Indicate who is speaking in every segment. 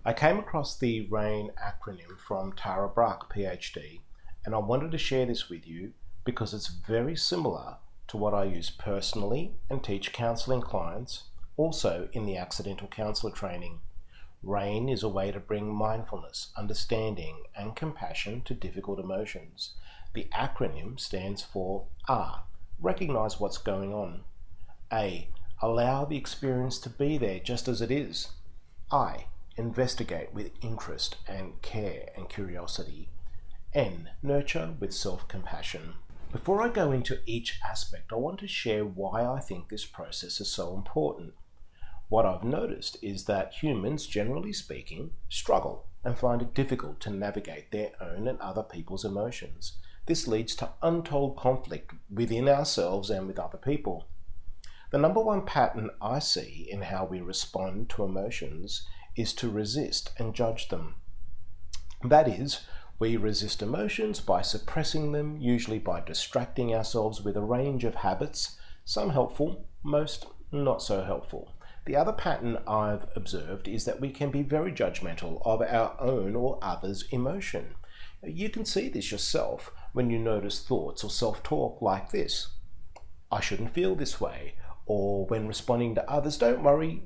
Speaker 1: I came across the RAIN acronym from Tara Brach, PhD, and I wanted to share this with you because it's very similar to what I use personally and teach counselling clients, also in the accidental counsellor training. RAIN is a way to bring mindfulness, understanding, and compassion to difficult emotions. The acronym stands for R, recognize what's going on. A, allow the experience to be there just as it is. I, investigate with interest and care and curiosity. N, nurture with self-compassion. Before I go into each aspect, I want to share why I think this process is so important. What I've noticed is that humans, generally speaking, struggle and find it difficult to navigate their own and other people's emotions. This leads to untold conflict within ourselves and with other people. The number one pattern I see in how we respond to emotions is to resist and judge them. That is, we resist emotions by suppressing them, usually by distracting ourselves with a range of habits, some helpful, most not so helpful. The other pattern I've observed is that we can be very judgmental of our own or others' emotion. You can see this yourself when you notice thoughts or self-talk like this: I shouldn't feel this way, or when responding to others, don't worry,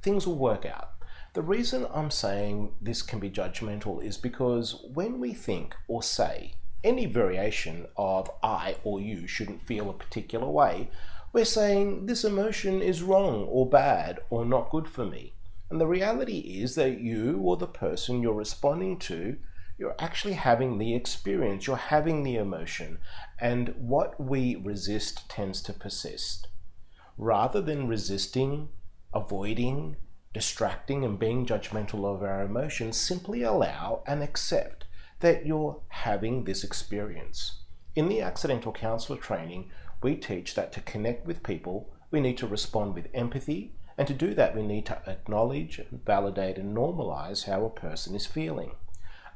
Speaker 1: things will work out. The reason I'm saying this can be judgmental is because when we think or say any variation of I or you shouldn't feel a particular way, we're saying this emotion is wrong or bad or not good for me. And the reality is that you or the person you're responding to, you're actually having the experience, you're having the emotion, and what we resist tends to persist. Rather than resisting, avoiding, distracting and being judgmental of our emotions, simply allow and accept that you're having this experience. In the accidental counsellor training, we teach that to connect with people, we need to respond with empathy, and to do that we need to acknowledge, validate and normalize how a person is feeling.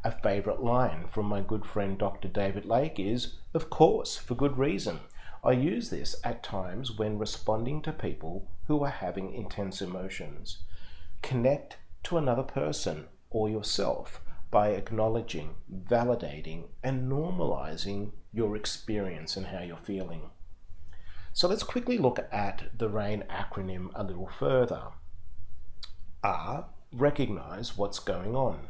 Speaker 1: A favourite line from my good friend Dr. David Lake is, of course, for good reason. I use this at times when responding to people who are having intense emotions. Connect to another person or yourself by acknowledging, validating, and normalizing your experience and how you're feeling. So let's quickly look at the RAIN acronym a little further. R, recognize what's going on.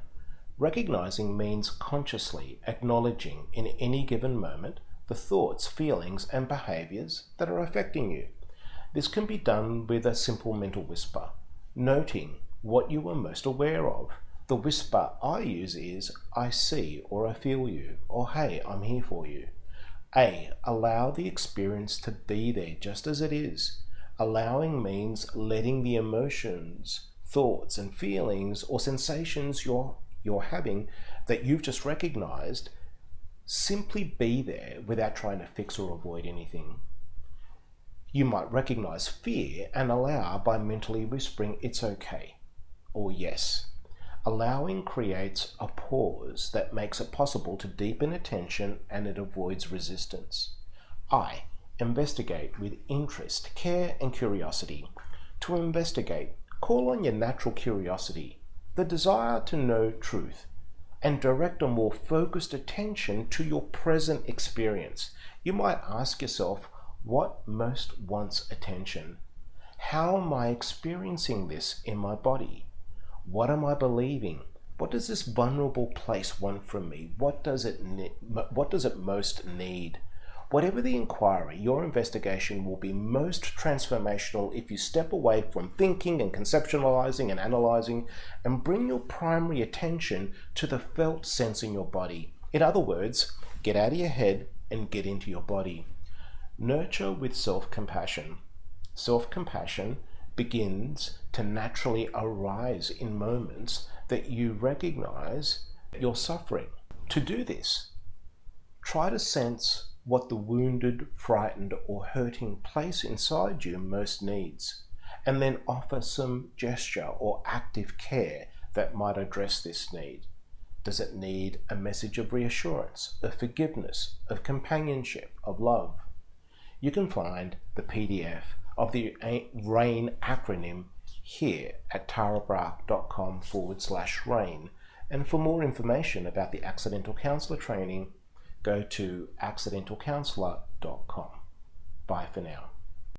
Speaker 1: Recognizing means consciously acknowledging in any given moment the thoughts, feelings, and behaviors that are affecting you. This can be done with a simple mental whisper, noting what you are most aware of. The whisper I use is, I see or I feel you, or hey, I'm here for you. A, allow the experience to be there just as it is. Allowing means letting the emotions, thoughts, and feelings or sensations you're having that you've just recognized simply be there without trying to fix or avoid anything. You might recognize fear and allow by mentally whispering it's okay or yes. Allowing creates a pause that makes it possible to deepen attention and it avoids resistance. I, investigate with interest, care and curiosity. To investigate, call on your natural curiosity, the desire to know truth, and direct a more focused attention to your present experience. You might ask yourself, what most wants attention? How am I experiencing this in my body? What am I believing? What does this vulnerable place want from me? What does it most need? Whatever the inquiry, your investigation will be most transformational if you step away from thinking and conceptualizing and analyzing and bring your primary attention to the felt sense in your body. In other words, get out of your head and get into your body. Nurture with self-compassion. Self-compassion begins to naturally arise in moments that you recognize you're suffering. To do this, try to sense what the wounded, frightened, or hurting place inside you most needs, and then offer some gesture or active care that might address this need. Does it need a message of reassurance, of forgiveness, of companionship, of love? You can find the PDF of the RAIN acronym here at tarabrach.com/rain. And for more information about the Accidental Counselor training, go to accidentalcounselor.com. Bye for now.